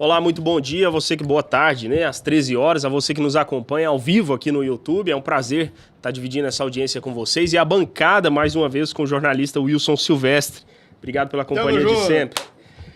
Olá, muito bom dia, a você que boa tarde, né? Às 13 horas, a você que nos acompanha ao vivo aqui no YouTube. É um prazer estar dividindo essa audiência com vocês. E a bancada, mais uma vez, com o jornalista Wilson Silvestre. Obrigado pela companhia de sempre.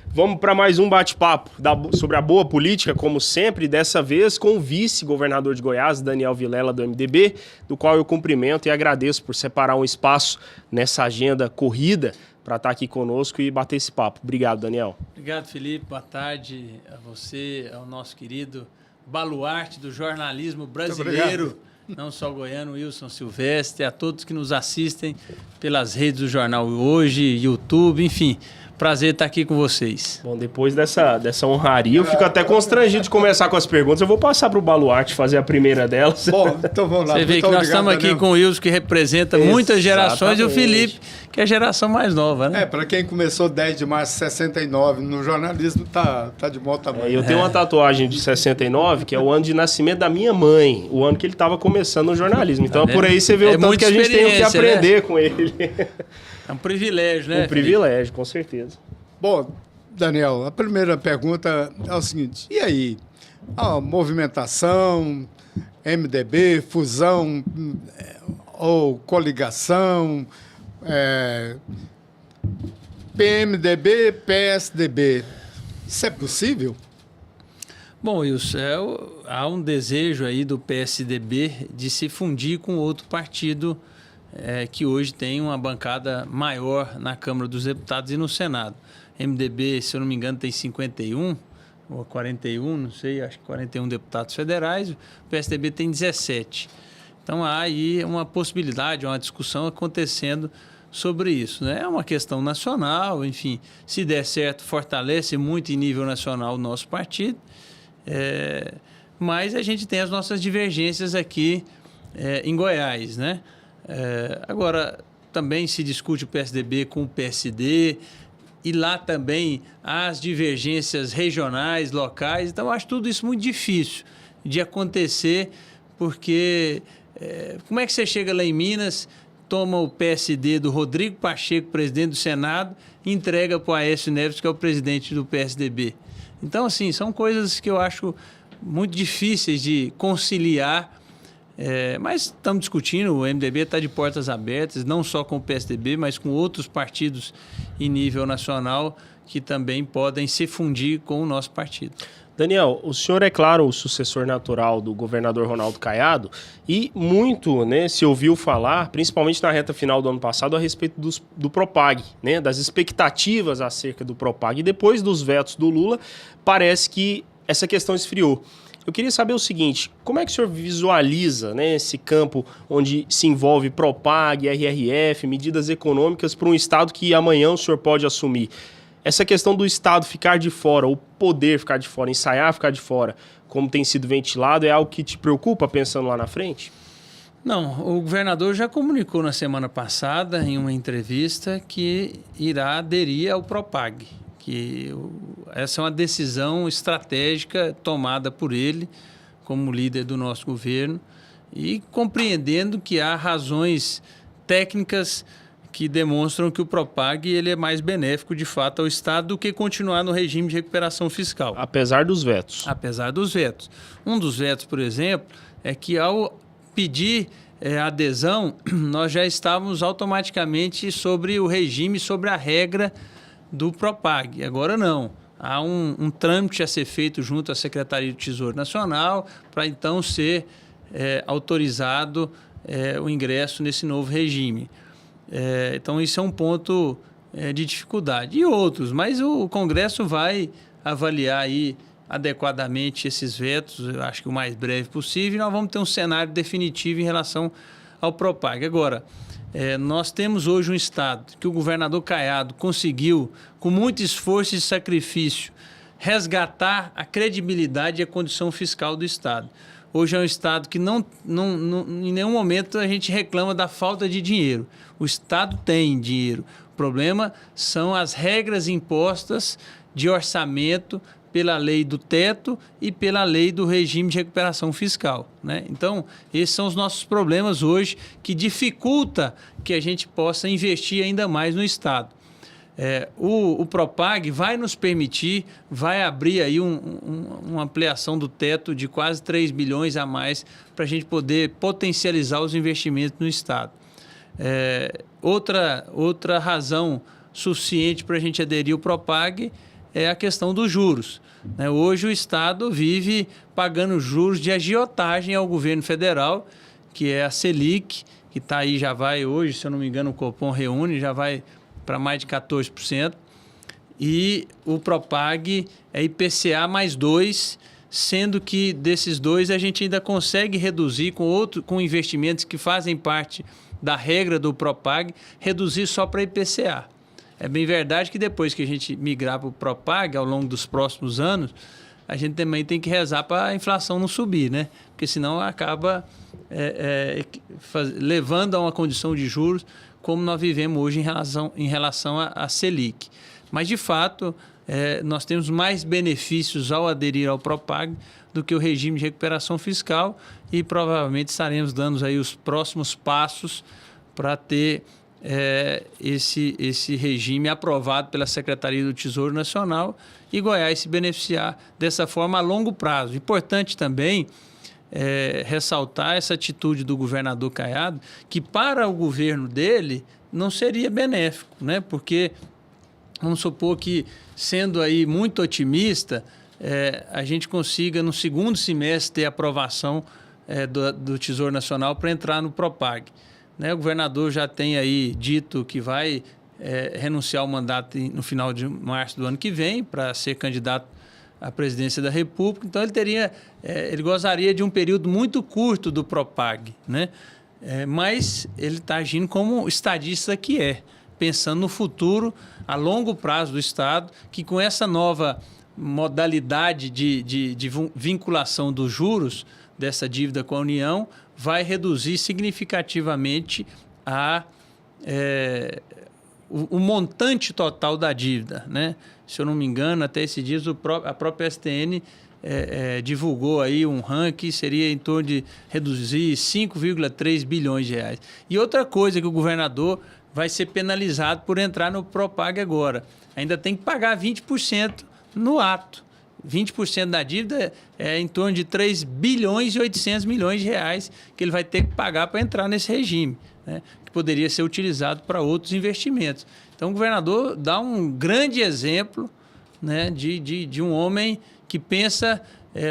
Vamos para mais um bate-papo sobre a boa política, como sempre, dessa vez com o vice-governador de Goiás, Daniel Vilela, do MDB, do qual eu cumprimento e agradeço por separar um espaço nessa agenda corrida para estar aqui conosco e bater esse papo. Obrigado, Daniel. Obrigado, Felipe. Boa tarde a você, ao nosso querido baluarte do jornalismo brasileiro, não só goiano, Wilson Silvestre, a todos que nos assistem pelas redes do Jornal Hoje, YouTube, enfim. Prazer estar aqui com vocês. Bom, depois dessa honraria, eu fico até constrangido de começar com as perguntas. Eu vou passar para o Baluarte fazer a primeira delas. Bom, então vamos lá. Você vê que nós estamos aqui com o Wilson, que representa muitas gerações, e o Felipe, que é a geração mais nova, né? Para quem começou 10 de março de 69 no jornalismo, tá de bom tamanho. Eu tenho uma tatuagem de 69, que é o ano de nascimento da minha mãe, o ano que ele estava começando no jornalismo. Então, por aí você vê o tanto que a gente tem que aprender, né, com ele. É um privilégio, né? Um privilégio, com certeza. Bom, Daniel, a primeira pergunta é o seguinte: e aí? A movimentação, MDB, fusão ou coligação, PMDB, PSDB, isso é possível? Bom, Wilson, há um desejo aí do PSDB de se fundir com outro partido que hoje tem uma bancada maior na Câmara dos Deputados e no Senado. MDB, se eu não me engano, tem 51 ou 41, não sei, acho que 41 deputados federais, o PSDB tem 17. Então há aí uma possibilidade, uma discussão acontecendo sobre isso, né? É uma questão nacional, enfim, se der certo, fortalece muito em nível nacional o nosso partido, mas a gente tem as nossas divergências aqui em Goiás, né? Agora, também se discute o PSDB com o PSD, e lá também as divergências regionais, locais. Então, eu acho tudo isso muito difícil de acontecer, porque como é que você chega lá em Minas, toma o PSD do Rodrigo Pacheco, presidente do Senado, e entrega para o Aécio Neves, que é o presidente do PSDB? Então, assim, são coisas que eu acho muito difíceis de conciliar. Mas estamos discutindo, o MDB está de portas abertas, não só com o PSDB, mas com outros partidos em nível nacional que também podem se fundir com o nosso partido. Daniel, o senhor é, claro, o sucessor natural do governador Ronaldo Caiado e muito, né, se ouviu falar, principalmente na reta final do ano passado, a respeito do Propag, né, das expectativas acerca do Propag. E depois dos vetos do Lula, parece que essa questão esfriou. Eu queria saber o seguinte: como é que o senhor visualiza, né, esse campo onde se envolve Propag, RRF, medidas econômicas para um Estado que amanhã o senhor pode assumir? Essa questão do Estado ficar de fora, ou poder ficar de fora, ensaiar ficar de fora, como tem sido ventilado, é algo que te preocupa pensando lá na frente? Não, o governador já comunicou na semana passada, em uma entrevista, que irá aderir ao Propag. Que essa é uma decisão estratégica tomada por ele como líder do nosso governo e compreendendo que há razões técnicas que demonstram que o Propag ele é mais benéfico de fato ao Estado do que continuar no regime de recuperação fiscal. Apesar dos vetos. Apesar dos vetos. Um dos vetos, por exemplo, é que ao pedir adesão, nós já estávamos automaticamente sobre o regime, sobre a regra do Propag. Agora não. Há um trâmite a ser feito junto à Secretaria do Tesouro Nacional para então ser autorizado o ingresso nesse novo regime. Então isso é um ponto de dificuldade. E outros, mas o Congresso vai avaliar aí adequadamente esses vetos, eu acho que o mais breve possível, e nós vamos ter um cenário definitivo em relação ao Propag. Agora, nós temos hoje um Estado que o governador Caiado conseguiu, com muito esforço e sacrifício, resgatar a credibilidade e a condição fiscal do Estado. Hoje é um Estado que não, em nenhum momento a gente reclama da falta de dinheiro. O Estado tem dinheiro. O problema são as regras impostas de orçamento pela lei do teto e pela lei do regime de recuperação fiscal, né? Então, esses são os nossos problemas hoje que dificulta que a gente possa investir ainda mais no Estado. O Propag vai nos permitir, vai abrir aí uma ampliação do teto de quase 3 bilhões a mais para a gente poder potencializar os investimentos no Estado. Outra razão suficiente para a gente aderir ao Propag é a questão dos juros. Né? Hoje o Estado vive pagando juros de agiotagem ao governo federal, que é a Selic, que está aí, já vai hoje, se eu não me engano, o Copom reúne, já vai para mais de 14%. E o Propag é IPCA mais 2%, sendo que desses 2 a gente ainda consegue reduzir com investimentos que fazem parte da regra do Propag, reduzir só para IPCA. É bem verdade que depois que a gente migrar para o Propag, ao longo dos próximos anos, a gente também tem que rezar para a inflação não subir, né? Porque senão acaba levando a uma condição de juros como nós vivemos hoje em relação à Selic. Mas, de fato, nós temos mais benefícios ao aderir ao Propag do que o regime de recuperação fiscal e provavelmente estaremos dando aí os próximos passos para ter esse regime aprovado pela Secretaria do Tesouro Nacional e Goiás se beneficiar dessa forma a longo prazo. Importante também ressaltar essa atitude do governador Caiado, que para o governo dele não seria benéfico, né? Porque vamos supor que, sendo aí muito otimista, a gente consiga no segundo semestre ter aprovação do Tesouro Nacional para entrar no Propag. Né? O governador já tem aí dito que vai renunciar ao mandato no final de março do ano que vem para ser candidato à presidência da República. Então, ele gozaria de um período muito curto do Propag, né? Mas ele está agindo como estadista que pensando no futuro, a longo prazo do Estado, que com essa nova modalidade de vinculação dos juros dessa dívida com a União, vai reduzir significativamente o montante total da dívida, né? Se eu não me engano, até esses dias a própria STN divulgou aí um ranking, seria em torno de reduzir 5,3 bilhões de reais. E outra coisa que o governador vai ser penalizado por entrar no Propag agora. Ainda tem que pagar 20% no ato. 20% da dívida é em torno de 3 bilhões e 800 milhões de reais que ele vai ter que pagar para entrar nesse regime, né? Que poderia ser utilizado para outros investimentos. Então, o governador dá um grande exemplo, né, de um homem que pensa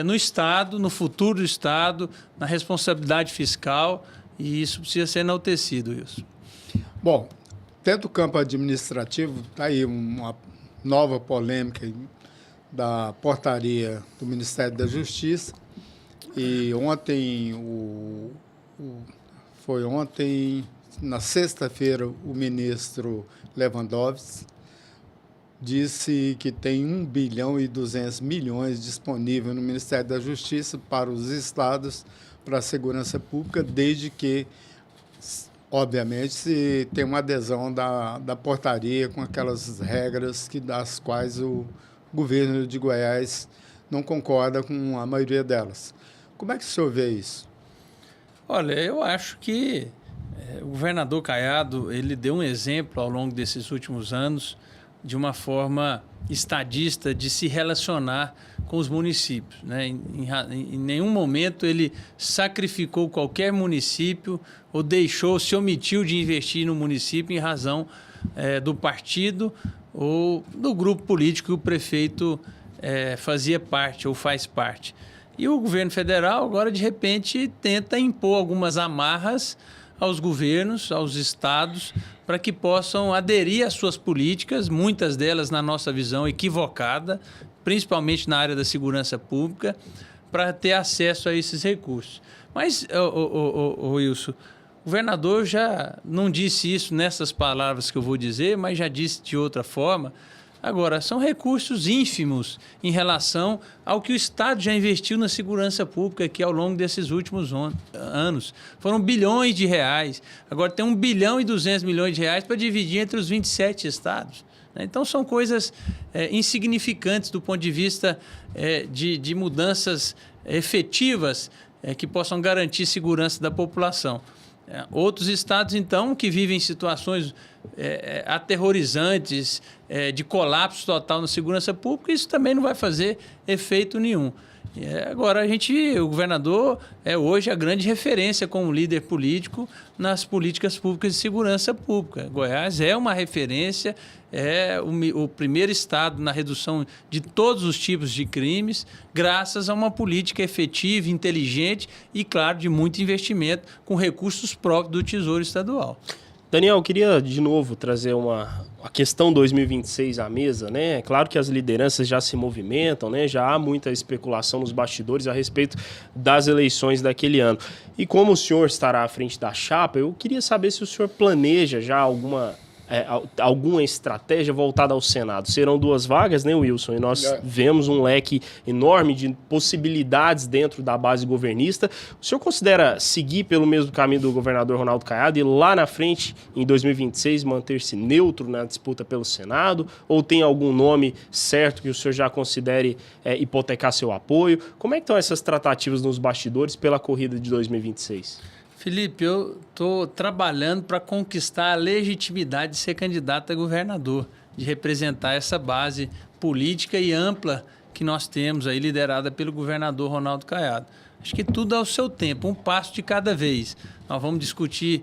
no Estado, no futuro do Estado, na responsabilidade fiscal, e isso precisa ser enaltecido, Wilson. Bom, dentro do campo administrativo, está aí uma nova polêmica da portaria do Ministério da Justiça. E ontem, na sexta-feira, o ministro Lewandowski disse que tem 1 bilhão e 200 milhões disponível no Ministério da Justiça para os estados, para a segurança pública, desde que, obviamente, se tem uma adesão da portaria com aquelas regras das quais o governo de Goiás não concorda com a maioria delas. Como é que o senhor vê isso? Olha, eu acho que o governador Caiado, ele deu um exemplo ao longo desses últimos anos de uma forma estadista de se relacionar com os municípios, né? Em nenhum momento ele sacrificou qualquer município ou se omitiu de investir no município em razão do partido ou do grupo político que o prefeito fazia parte ou faz parte. E o governo federal agora, de repente, tenta impor algumas amarras aos governos, aos estados, para que possam aderir às suas políticas, muitas delas, na nossa visão, equivocada, principalmente na área da segurança pública, para ter acesso a esses recursos. Mas, Wilson, o governador já não disse isso nessas palavras que eu vou dizer, mas já disse de outra forma. Agora, são recursos ínfimos em relação ao que o Estado já investiu na segurança pública aqui ao longo desses últimos anos. Foram bilhões de reais. Agora tem 1 bilhão e 200 milhões de reais para dividir entre os 27 estados. Então, são coisas insignificantes do ponto de vista de mudanças efetivas que possam garantir segurança da população. Outros estados, então, que vivem situações aterrorizantes, de colapso total na segurança pública, isso também não vai fazer efeito nenhum. Agora, o governador é hoje a grande referência como líder político nas políticas públicas de segurança pública. Goiás é uma referência, é o primeiro estado na redução de todos os tipos de crimes, graças a uma política efetiva, inteligente e, claro, de muito investimento com recursos próprios do Tesouro Estadual. Daniel, eu queria de novo trazer a questão 2026 à mesa, né? É claro que as lideranças já se movimentam, né? Já há muita especulação nos bastidores a respeito das eleições daquele ano. E como o senhor estará à frente da chapa, eu queria saber se o senhor planeja já alguma estratégia voltada ao Senado. Serão 2 vagas, né, Wilson? E nós vemos um leque enorme de possibilidades dentro da base governista. O senhor considera seguir pelo mesmo caminho do governador Ronaldo Caiado e lá na frente, em 2026, manter-se neutro na disputa pelo Senado? Ou tem algum nome certo que o senhor já considere hipotecar seu apoio? Como é que estão essas tratativas nos bastidores pela corrida de 2026? Felipe, eu estou trabalhando para conquistar a legitimidade de ser candidato a governador, de representar essa base política e ampla que nós temos aí, liderada pelo governador Ronaldo Caiado. Acho que tudo ao seu tempo, um passo de cada vez. Nós vamos discutir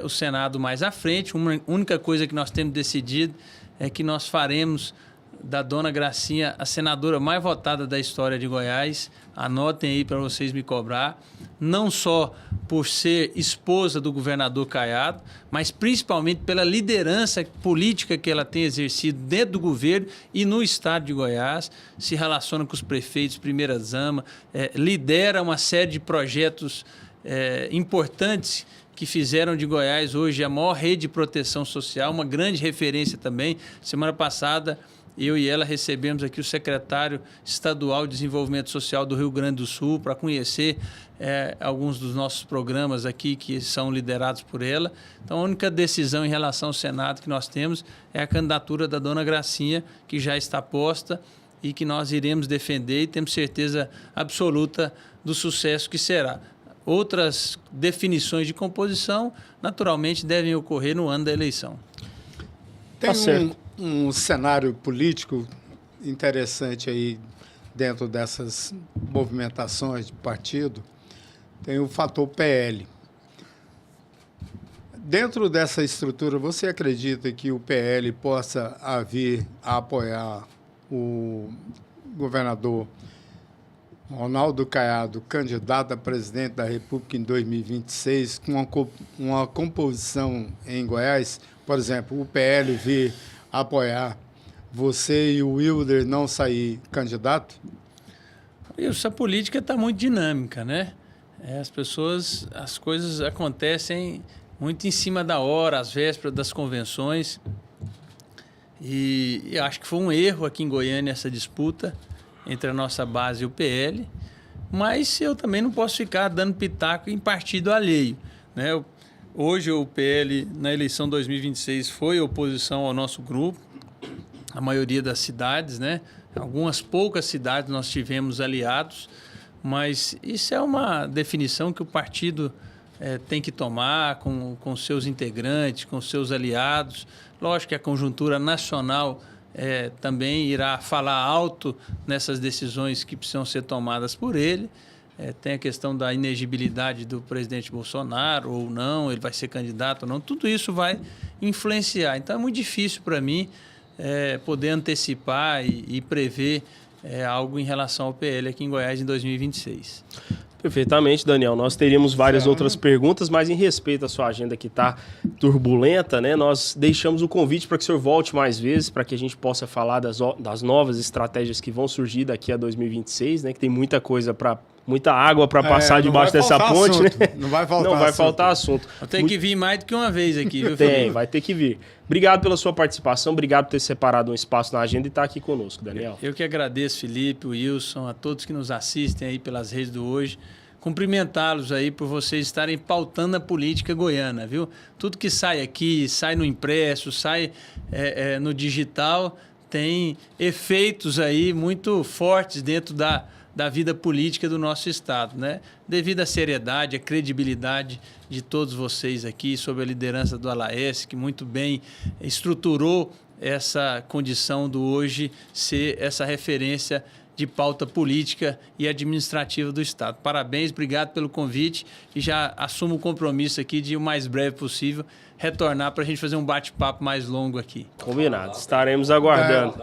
o Senado mais à frente. Uma única coisa que nós temos decidido é que nós faremos da dona Gracinha a senadora mais votada da história de Goiás. Anotem aí para vocês me cobrar. Não só por ser esposa do governador Caiado, mas principalmente pela liderança política que ela tem exercido dentro do governo e no estado de Goiás. Se relaciona com os prefeitos, primeira-dama, lidera uma série de projetos importantes que fizeram de Goiás hoje a maior rede de proteção social, uma grande referência também. Semana passada, eu e ela recebemos aqui o secretário estadual de Desenvolvimento Social do Rio Grande do Sul para conhecer alguns dos nossos programas aqui que são liderados por ela. Então, a única decisão em relação ao Senado que nós temos é a candidatura da dona Gracinha, que já está posta e que nós iremos defender e temos certeza absoluta do sucesso que será. Outras definições de composição, naturalmente, devem ocorrer no ano da eleição. Tem um cenário político interessante aí dentro dessas movimentações de partido. Tem o fator PL. Dentro dessa estrutura, você acredita que o PL possa vir a apoiar o governador Ronaldo Caiado, candidato a presidente da República em 2026, com uma composição em Goiás? Por exemplo, o PL vir apoiar você e o Wilder não sair candidato? Essa política está muito dinâmica, né? As coisas acontecem muito em cima da hora, às vésperas das convenções. E acho que foi um erro aqui em Goiânia essa disputa entre a nossa base e o PL, mas eu também não posso ficar dando pitaco em partido alheio, né? Hoje o PL, na eleição 2026, foi oposição ao nosso grupo, a maioria das cidades, né? Algumas poucas cidades nós tivemos aliados, mas isso é uma definição que o partido tem que tomar com seus integrantes, com seus aliados. Lógico que a conjuntura nacional também irá falar alto nessas decisões que precisam ser tomadas por ele. Tem a questão da inegibilidade do presidente Bolsonaro ou não, ele vai ser candidato ou não, tudo isso vai influenciar. Então é muito difícil para mim poder antecipar e prever algo em relação ao PL aqui em Goiás em 2026. Perfeitamente, Daniel. Nós teríamos várias outras perguntas, mas em respeito à sua agenda que está turbulenta, né, nós deixamos o convite para que o senhor volte mais vezes, para que a gente possa falar das novas estratégias que vão surgir daqui a 2026, né, que tem muita água para passar debaixo dessa ponte. Assunto, né? Não vai faltar Não vai faltar assunto. Tem que vir mais do que uma vez aqui, viu, Felipe? Vai ter que vir. Obrigado pela sua participação, obrigado por ter separado um espaço na agenda e estar aqui conosco, Daniel. Eu que agradeço, Felipe, Wilson, a todos que nos assistem aí pelas redes do Hoje. Cumprimentá-los aí por vocês estarem pautando a política goiana, viu? Tudo que sai aqui, sai no impresso, sai no digital, tem efeitos aí muito fortes dentro da vida política do nosso Estado, né? Devido à seriedade, à credibilidade de todos vocês aqui, sob a liderança do Alaes, que muito bem estruturou essa condição do hoje ser essa referência de pauta política e administrativa do Estado. Parabéns, obrigado pelo convite e já assumo o compromisso aqui de o mais breve possível retornar para a gente fazer um bate-papo mais longo aqui. Combinado, estaremos aguardando.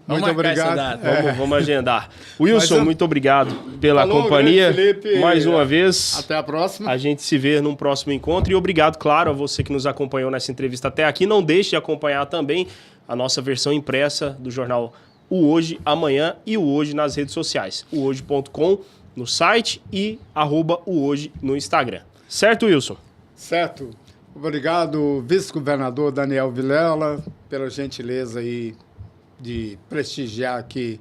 Vamos Muito marcar essa obrigado. data. Vamos agendar. Wilson, Mas, muito obrigado pela falou, companhia. grande Felipe. Mais uma vez. Até a próxima. A gente se vê num próximo encontro. E obrigado, claro, a você que nos acompanhou nessa entrevista até aqui. Não deixe de acompanhar também a nossa versão impressa do jornal O Hoje, amanhã e o Hoje nas redes sociais. Hoje.com no site e @ohoje no Instagram. Certo, Wilson? Certo. Obrigado, vice-governador Daniel Vilela, pela gentileza aí de prestigiar aqui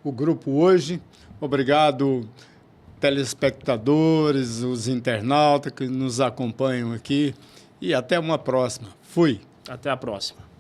o grupo Hoje. Obrigado, telespectadores, os internautas que nos acompanham aqui. E até uma próxima. Fui. Até a próxima.